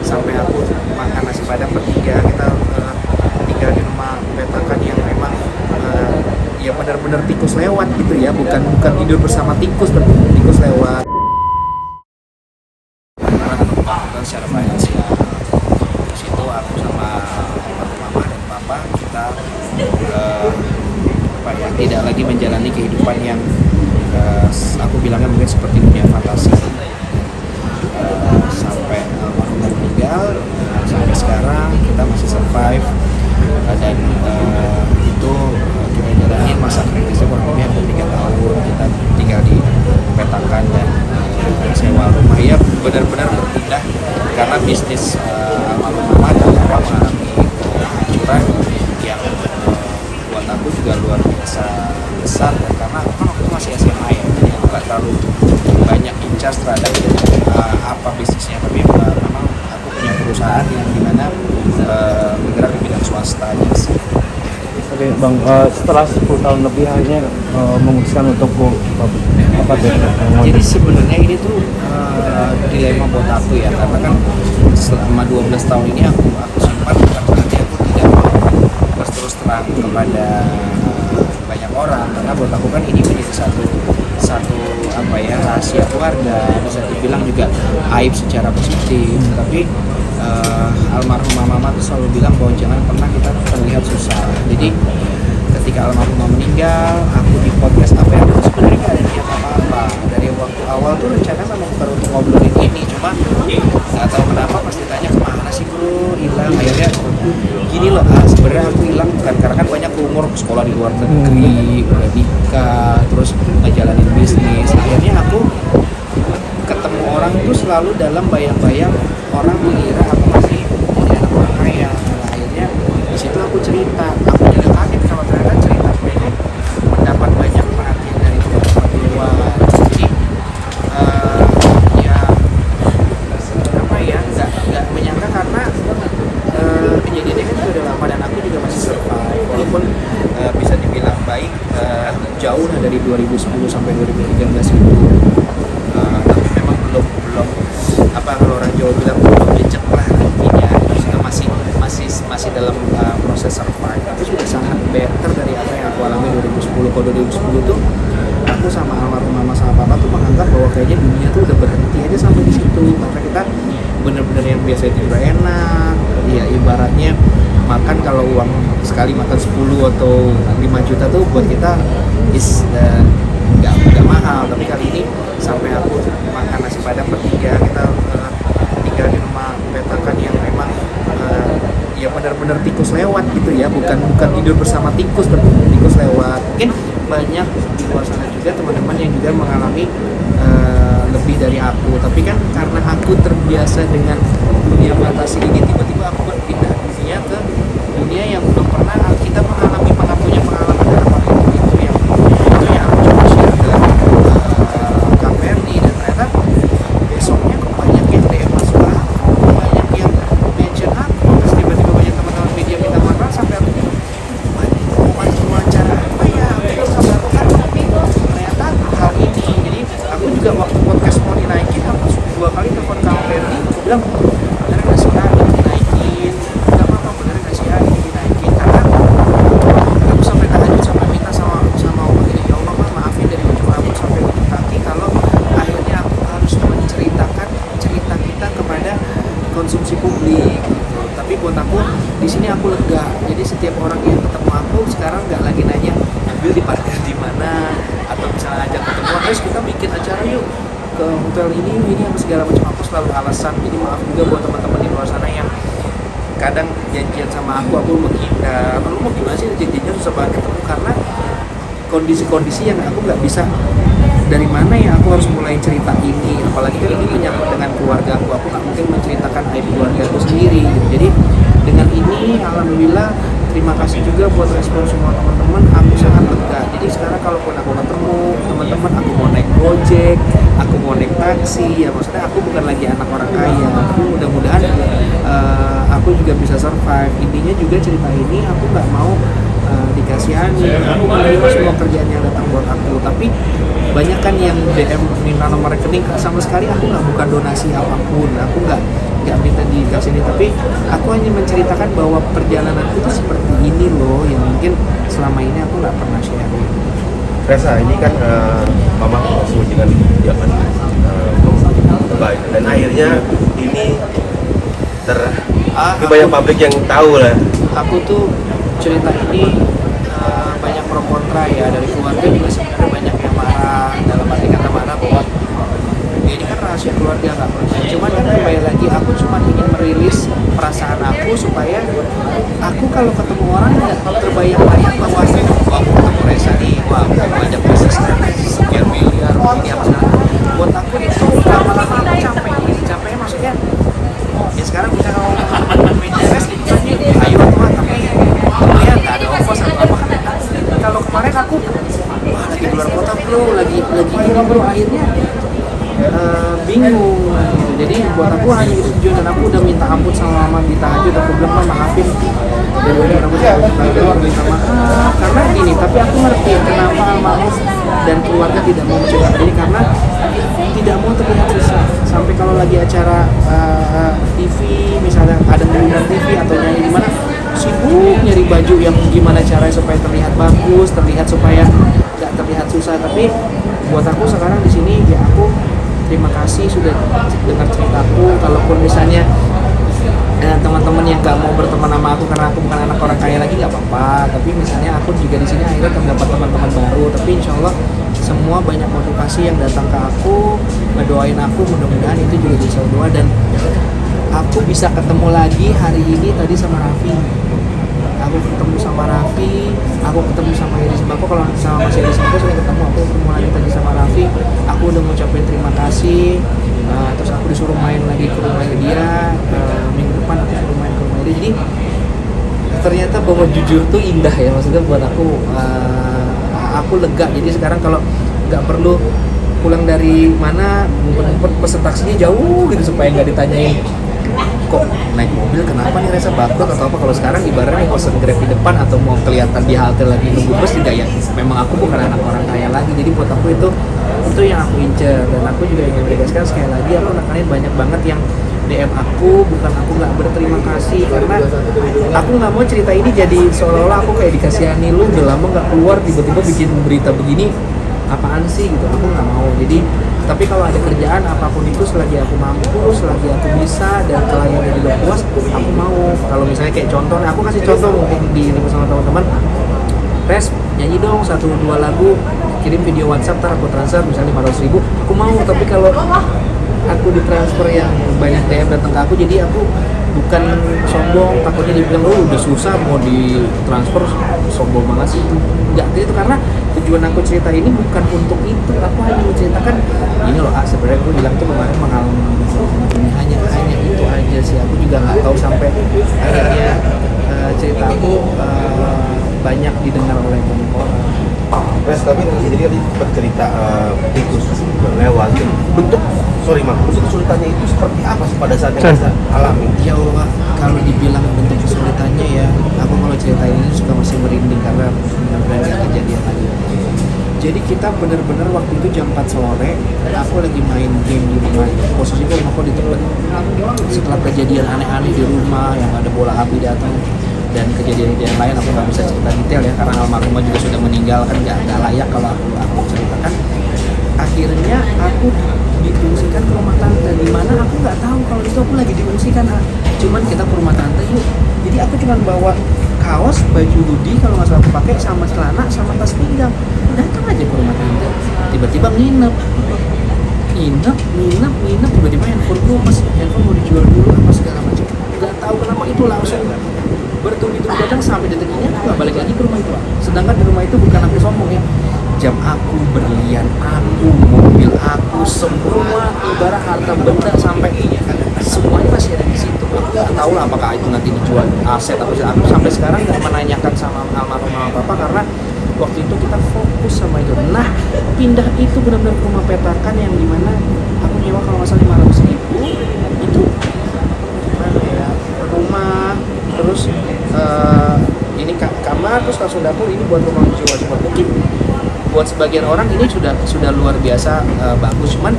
sampai aku makan nasi padang bertiga, kita tinggal di rumah petakan yang memang ya benar-benar tikus lewat gitu ya, bukan tidur bersama tikus, tapi tikus lewat. Karena secara finansial di situ aku sama mama dan papa kita tidak lagi menjalani kehidupan yang aku bilangnya mungkin seperti dunia fantasi. Sampai almarhum meninggal, sampai sekarang kita masih survive, dan itu kita jalanin masa kritisnya kurang lebih hampir 3 tahun. Kita tinggal di petakan dan sewa rumah ya benar-benar berpindah karena bisnis almarhum mama dan papa mengalami kehancuran yang buat aku juga luar biasa besar. Dan karena aku kan waktu itu masih SMA ya, jadi aku gak terlalu banyak incar terhadap apa bisnisnya, tapi memang aku punya perusahaan yang dimana bergerak di bidang swasta aja sih. Oke Bang, setelah 10 tahun lebih akhirnya memutuskan untuk apa tuh? Jadi sebenarnya ini tuh dilema buat aku ya, karena kan selama 12 tahun ini aku simpan bukan berarti aku tidak berterus terang kepada banyak orang, karena buat aku kan ini menjadi satu apa ya, rahasia keluarga, bisa dibilang juga aib secara positif. Tapi almarhumah mama tuh selalu bilang bahwa jangan pernah kita terlihat susah. Jadi ketika almarhumah meninggal, aku di podcast apa yang aku sebenarnya gak ada niat apa-apa. Dari waktu awal tuh rencana sama bukan untuk ngobrolin ini, cuma nggak tahu kenapa pas ditanya kemana sih bro hilang, akhirnya gini loh, sebenarnya aku hilang bukan karena kan banyak umur sekolah di luar negeri, udah nikah, terus ngejalanin bisnis. Akhirnya aku ketemu orang tuh selalu dalam bayang-bayang orang mengira aku masih jadi anak orang kaya. Akhirnya di situ aku cerita, aku juga kaget kalau ternyata ceritaku ini mendapat banyak perhatian dari teman-teman di luar. Jadi ya apa ya, nggak menyangka karena kejadiannya kan sudah lama dan aku juga masih survive, walaupun bisa dibilang baik, jauh lah dari 2010 sampai 2013 itu. Tapi memang belum apa, kalau orang Jawa bilang belum jejak lah intinya, juga masih dalam proses survive. Tapi sudah sangat better dari apa yang aku alami 2010. Kalau 2010 tuh aku sama almarhum mama sama papa tuh menganggap bahwa kayaknya dunia tuh udah berhenti aja sampai di situ, karena kita bener-bener yang biasa tidur enak ya, ibaratnya makan kalau uang sekali makan 10 atau 5 juta tuh buat kita nggak mahal. Tapi kali ini sampai aku makan nasi padang bertiga, kita tinggal di rumah petakan yang memang ya benar-benar tikus lewat gitu ya, bukan tidur bersama tikus, tapi tikus lewat. Mungkin banyak di luar sana juga teman-teman yang juga mengalami lebih dari aku, tapi kan karena aku terbiasa dengan dunia fantasi ini, tiba-tiba aku berpindah dunia ke dunia yang belum pernah kita mengalami, punya pengalaman dalam hal itu yang aku coba share ke Kak Ferdi. Dan ternyata besoknya kok banyak yang DM masuk aku, banyak yang mention aku, terus tiba-tiba banyak teman-teman media minta maaf, sampai aku wawancara apa ya, terus sampai aku kan ternyata hal ini. Jadi aku juga waktu podcast mau dinaikin, aku 2 kali telepon Kak Ferdi, aku bilang bener gak sih Kak dinaikin, gak apa-apa bener gak sih Kak dinaikin, karena aku sampai tahajud, sampai minta sama Allah gini, ya Allah maafin dari ujung rambut sampai ujung kaki kalau akhirnya aku harus menceritakan cerita kita kepada konsumsi publik gitu. Tapi buat aku di sini aku lega, jadi setiap orang yang ketemu aku sekarang nggak lagi nanya mobil diparkir di mana, atau misalnya ajak ketemuan terus kita bikin acara yuk ke hotel ini apa segala macam. Aku selalu alasan. Jadi maaf juga buat teman-teman di luar sana yang kadang janjian sama aku menghindar, lu mau gimana sih janjinya susah banget ketemu, karena kondisi-kondisi yang aku nggak bisa, dari mana ya aku harus mulai cerita ini, apalagi kan ini menyangkut dengan keluarga aku nggak mungkin menceritakan aib keluarga aku sendiri gitu. Jadi dengan ini alhamdulillah, terima kasih juga buat respon semua teman-teman, aku sangat lega. Jadi sekarang kalaupun aku ketemu teman-teman, aku mau naik Gojek, aku mau naik taksi, ya maksudnya aku bukan lagi anak orang kaya, tapi mudah-mudahan aku juga bisa survive. Intinya juga cerita ini aku nggak mau dikasihani, aku menerima semua kerjaan yang datang buat aku. Tapi banyak kan yang DM minta nomor rekening, sama sekali aku nggak bukan donasi apapun, aku nggak nggak minta dikasih ini, tapi aku hanya menceritakan bahwa perjalananku itu seperti ini loh, yang mungkin selama ini aku nggak pernah sharing. Reza, ini kan mama masuk dengan zaman baik, dan akhirnya ini banyak publik yang tahu lah. Aku tuh cerita ini banyak pro kontra ya, dari keluarga juga sebenarnya banyak yang marah, dalam arti kata marah bahwa ini kan rahasia keluarga nggak percaya. Cuman kan kembali lagi, aku cuma ingin merilis perasaan aku supaya aku kalau ketemu orang nggak terbayang-bayang bahwa aku ketemu Reza nih, wah banyak bisnis sekian miliar ini apa segala. Buat aku itu lama-lama aku capek. Capeknya maksudnya ya sekarang bisa kalau media wrestling ayo aku tapi ya nggak ada ongkos atau apa kan. Kalau kemarin aku wah lagi keluar kota bro, lagi ini bro, akhirnya bingung. Jadi buat aku hanya itu tujuan, dan aku udah minta ampun sama mama di tahajud. Aku bilang mama maafin, dan udah aku minta maaf karena gini. Tapi aku ngerti kenapa almarhum dan keluarga tidak mau menceritakan ini, karena tidak mau terlihat susah. Sampai kalau lagi acara TV misalnya ada ngundang TV atau nyanyi di mana, sibuk nyari baju yang gimana caranya supaya terlihat bagus, terlihat supaya nggak terlihat susah. Tapi buat aku sekarang di sini ya aku terima kasih sudah dengar ceritaku. Kalaupun misalnya teman-teman yang nggak mau berteman sama aku karena aku bukan anak orang kaya lagi, nggak apa-apa. Tapi misalnya aku juga di sini akhirnya terdapat teman-teman baru. Tapi insya Allah semua banyak motivasi yang datang ke aku, ngedoain aku, mudah-mudahan itu juga bisa doa. Dan aku bisa ketemu lagi hari ini tadi sama Raffi. Aku ketemu sama Raffi, aku ketemu sama Iris Bako. Kalau sama Mas Iris Bako sudah ketemu, aku ketemu lagi tadi sama Raffi. Aku udah ngucapin terima kasih. Terus aku disuruh main lagi ke rumah dia. Minggu depan aku disuruh main ke rumah dia. Jadi ternyata bahwa jujur tuh indah ya, maksudnya buat aku lega. Jadi sekarang kalau nggak perlu pulang dari mana, ngumpet pesen taksinya jauh gitu supaya nggak ditanyain kok naik mobil kenapa nih Reza bangkrut atau apa. Kalau sekarang ibaratnya pesen Grab di depan atau mau kelihatan di halte lagi nunggu bus juga ya, memang aku bukan anak orang kaya lagi. Jadi buat aku itu yang aku incer. Dan aku juga ingin menegaskan sekali lagi, aku nekanin banyak banget yang DM aku, bukan aku nggak berterima kasih, karena aku nggak mau cerita ini jadi seolah-olah aku kayak dikasihani, lu udah lama nggak keluar tiba-tiba bikin berita begini apaan sih gitu. Aku nggak mau. Jadi tapi kalau ada kerjaan apapun itu, selagi aku mampu, selagi aku bisa dan kliennya juga puas, aku mau. Kalau misalnya kayak contoh, aku kasih contoh mungkin di ini bersama teman-teman, Res nyanyi dong 1-2 lagu, kirim video WhatsApp, ntar aku transfer misalnya 500.000, aku mau. Tapi kalau aku ditransfer yang banyak DM datang ke aku, jadi aku bukan sombong, takutnya dibilang lu udah susah mau ditransfer, sombong banget sih. Enggak, itu karena tujuan aku cerita ini bukan untuk itu. Aku hanya menceritakan ini loh, sebenarnya aku bilang tuh kemarin pengalaman ini hanya itu aja sih. Aku juga nggak tahu sampai akhirnya cerita aku banyak didengar oleh banyak orang. Mas, tapi jadi tadi bercerita tikus lewat bentuk kesulitannya itu seperti apa sih pada saat yang kita alami? Ya Allah, kalau dibilang bentuk kesulitannya ya, aku kalau cerita ini suka masih merinding karena benar-benar kayak kejadian lagi. Jadi kita benar-benar waktu itu jam 4 sore, aku lagi main game di rumah. Posisinya rumahku di Tebet. Setelah kejadian aneh-aneh di rumah yang ada bola api datang dan kejadian-kejadian lain, aku nggak bisa cerita detail ya karena almarhumah juga sudah meninggal, kan nggak layak kalau aku ceritakan. Akhirnya aku diungsikan ke rumah tante, di mana aku nggak tahu kalau itu aku lagi diungsikan. Cuman kita ke rumah tante yuk. Jadi aku cuma bawa kaos, baju hoodie kalau nggak salah aku pakai, sama celana, sama tas pinggang. Datang aja ke rumah tante. Tiba-tiba nginep. Tiba-tiba handphone mau dijual dulu apa segala macam. Nggak tahu kenapa itu langsung bertubi-tubi datang sampai detik ini aku nggak balik lagi ke rumah itu. Sedangkan di rumah itu bukan aku sombong ya. Jam aku, berlian aku, mobil aku, semua ibarat harta benda sampai semuanya masih ada di situ. Aku nggak tahu lah apakah itu nanti dijual aset atau aku sampai sekarang nggak menanyakan sama almarhum mama papa karena waktu itu kita fokus sama itu. Nah, pindah itu benar-benar ke rumah petakan yang dimana aku nyewa kalau nggak salah 500.000 itu mana ya, rumah terus ini kamar terus langsung dapur, ini buat rumah jiwa. Cuma mungkin buat sebagian orang ini sudah luar biasa bagus, cuman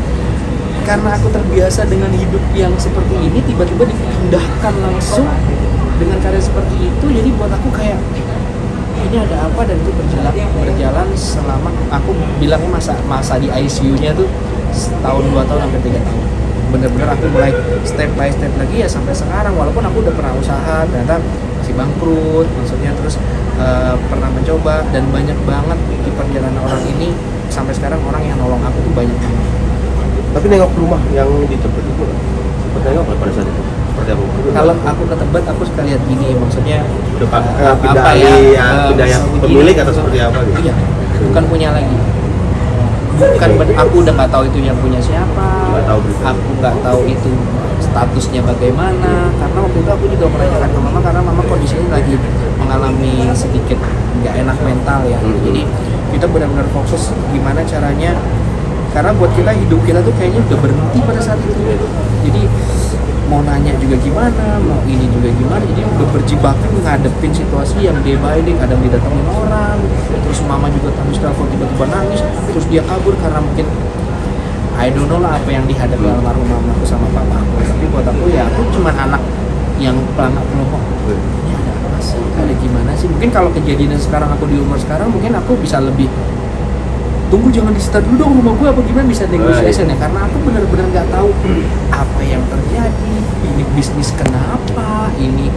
karena aku terbiasa dengan hidup yang seperti ini, tiba-tiba dipindahkan langsung dengan karya seperti itu, jadi buat aku kayak ini ada apa, dan itu berjalan selama aku bilangnya masa di ICU-nya tuh setahun, 2 tahun, sampai 3 tahun. Bener-bener aku mulai step by step lagi ya sampai sekarang, walaupun aku udah pernah usaha ternyata masih bangkrut maksudnya, terus pernah mencoba, dan banyak banget di perjalanan orang ini sampai sekarang orang yang nolong aku tuh banyak banget. Tapi nengok rumah yang di Tebet itu sempat nengok nggak pada saat itu? Seperti apa? Kalau aku ke Tebet, aku suka lihat gini, maksudnya pindah yang pemilik atau seperti apa gitu? Iya, bukan punya lagi. Bukan, aku udah nggak tahu itu yang punya siapa. Aku nggak tahu itu statusnya bagaimana. Karena waktu itu aku juga menanyakan ke mama, karena mama kondisinya lagi mengalami sedikit nggak enak mental ya. Jadi kita benar-benar fokus gimana caranya. Karena buat kita hidup kita tuh kayaknya udah berhenti pada saat itu. Jadi mau nanya juga gimana, mau ini juga gimana, jadi udah berjibaku ngadepin situasi yang day by day, kadang didatengin orang, terus mama juga habis telepon tiba-tiba nangis, terus dia kabur karena mungkin I don't know lah apa yang dihadapi almarhum mamaku sama papaku. Tapi buat aku ya aku cuman anak yang pelangak pelopok. Ini ada apa sih, ada gimana sih, mungkin kalau kejadian sekarang aku di umur sekarang mungkin aku bisa lebih tunggu, jangan di-start dulu dong rumah gue apa gimana, bisa negosiasi ya, karena aku benar-benar nggak tahu apa yang terjadi, ini bisnis kenapa, ini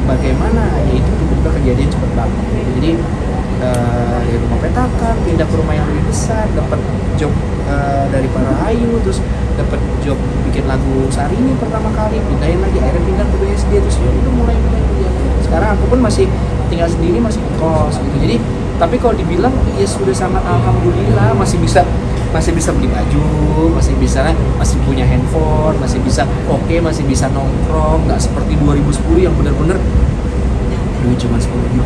bagaimana, ya itu tiba-tiba kejadian cepet banget. Jadi dari rumah petakan pindah ke rumah yang lebih besar, dapat job dari Para Ayu, terus dapat job bikin lagu Sarini pertama kali, pindahin lagi, akhirnya pindah ke BSD, terus ya itu mulai sekarang aku pun masih tinggal sendiri, masih kos gitu. Jadi tapi kalau dibilang ya sudah sangat alhamdulillah, masih bisa beli baju, masih punya handphone, masih bisa masih bisa nongkrong, nggak seperti 2010 yang benar-benar duit cuma 10.000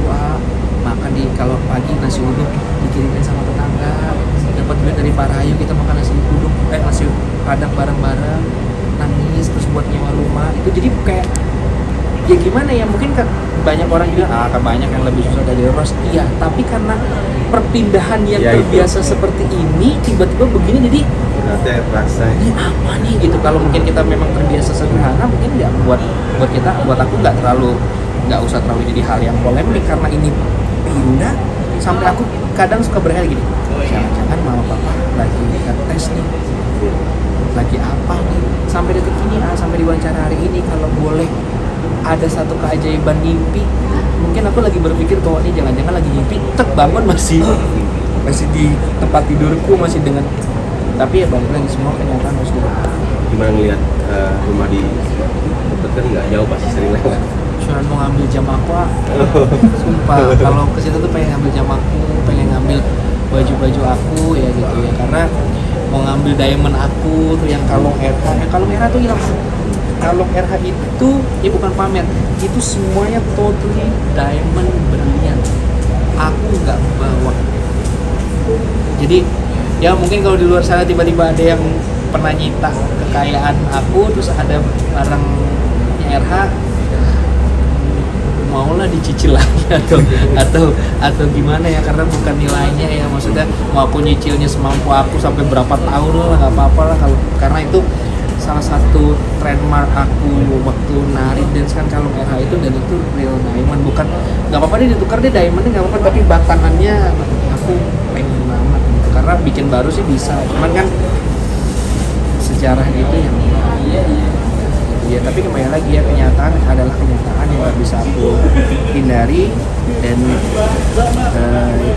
makan di kalau pagi nasi uduk dikirimin sama tetangga, dapat duit dari Para Ayu kita makan nasi uduk nasi padang bareng-bareng, nangis terus buat nyewa rumah itu. Jadi kayak ya gimana ya, mungkin kan banyak orang juga kan banyak yang lebih susah dari Ros, iya, tapi karena perpindahan yang ya, terbiasa itu. Seperti ini tiba-tiba begini, jadi berarti rasa ini apa nih gitu. Kalau mungkin kita memang terbiasa sederhana, mungkin ya buat aku nggak usah terlalu jadi hal yang polemik, karena ini pindah sampai aku kadang suka berkali gini, jangan-jangan mama papa lagi tes nih, lagi apa nih, sampai detik ini sampai diwawancara hari ini, kalau boleh ada satu keajaiban mimpi, mungkin aku lagi berpikir bahwa ini jangan-jangan lagi mimpi, bangun masih di tempat tidurku, masih dengan, tapi ya balik lagi semua kenyataan harus dulu. gimana ngelihat rumah di Tebet kan nggak jauh, pasti sering lewat. Cuma mau ngambil jam aku, sumpah kalau ke situ tuh pengen ngambil jam aku, pengen ngambil baju-baju aku ya gitu ya, karena mau ngambil diamond aku tuh yang kalung RH tuh hilang. Kalung RH itu ya bukan pamer, itu semuanya totally diamond berlian, aku nggak bawa. Jadi ya mungkin kalau di luar sana tiba-tiba ada yang pernah nyita kekayaan aku, terus ada barang RH, maulah dicicil lagi atau gimana ya, karena bukan nilainya ya, maksudnya mau aku nyicilnya semampu aku sampai berapa tahun lah nggak apa-apa lah, kalau karena itu salah satu trademark aku waktu nari dance kan, kalung RH itu, dan itu real diamond, bukan nggak apa-apa deh ditukar deh diamondnya nggak apa-apa, tapi batangannya aku pengen banget gitu, karena bikin baru sih bisa, cuman kan sejarah itu yang ya, tapi kembali lagi ya, kenyataan adalah kenyataan yang nggak bisa aku hindari. Dan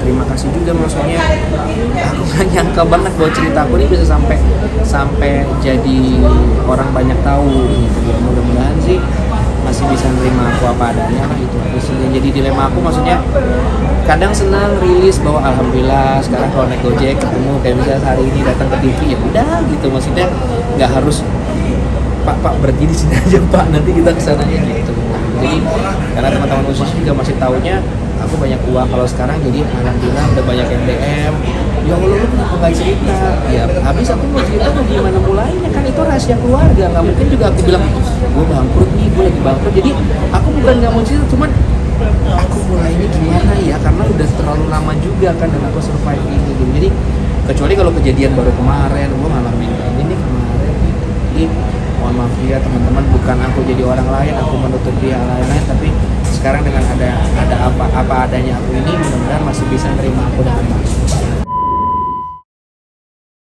terima kasih juga, maksudnya aku nggak nyangka banget bahwa cerita aku ini bisa sampai jadi orang banyak tahu gitu. Ya, mudah-mudahan sih masih bisa nerima aku apa adanya lah, itu aja sih yang jadi dilema aku. Maksudnya kadang senang rilis bahwa alhamdulillah sekarang kalau naik Gojek ketemu kayak misalnya hari ini datang ke TV, ya udah gitu, maksudnya nggak harus Pak berhenti di sini aja Pak, nanti kita kesananya gitu. Jadi karena teman-teman musisi juga masih taunya aku banyak uang kalau sekarang, jadi alhamdulillah udah banyak yang DM, ya Allah lu kenapa nggak cerita? Ya habis aku mau cerita mau gimana mulainya, kan itu rahasia keluarga, nggak mungkin juga aku bilang gue bangkrut nih, gue lagi bangkrut. Jadi aku bukan nggak mau cerita, cuman aku mulainya gimana ya, karena udah terlalu lama juga kan dan aku survive ini gitu. Jadi kecuali kalau kejadian baru kemarin gue ngalamin ini lagi mohon maaf juga teman-teman, bukan aku jadi orang lain, aku menutupi hal lain, tapi sekarang dengan ada apa adanya aku ini, mudah-mudahan masih bisa terima aku dengan baik.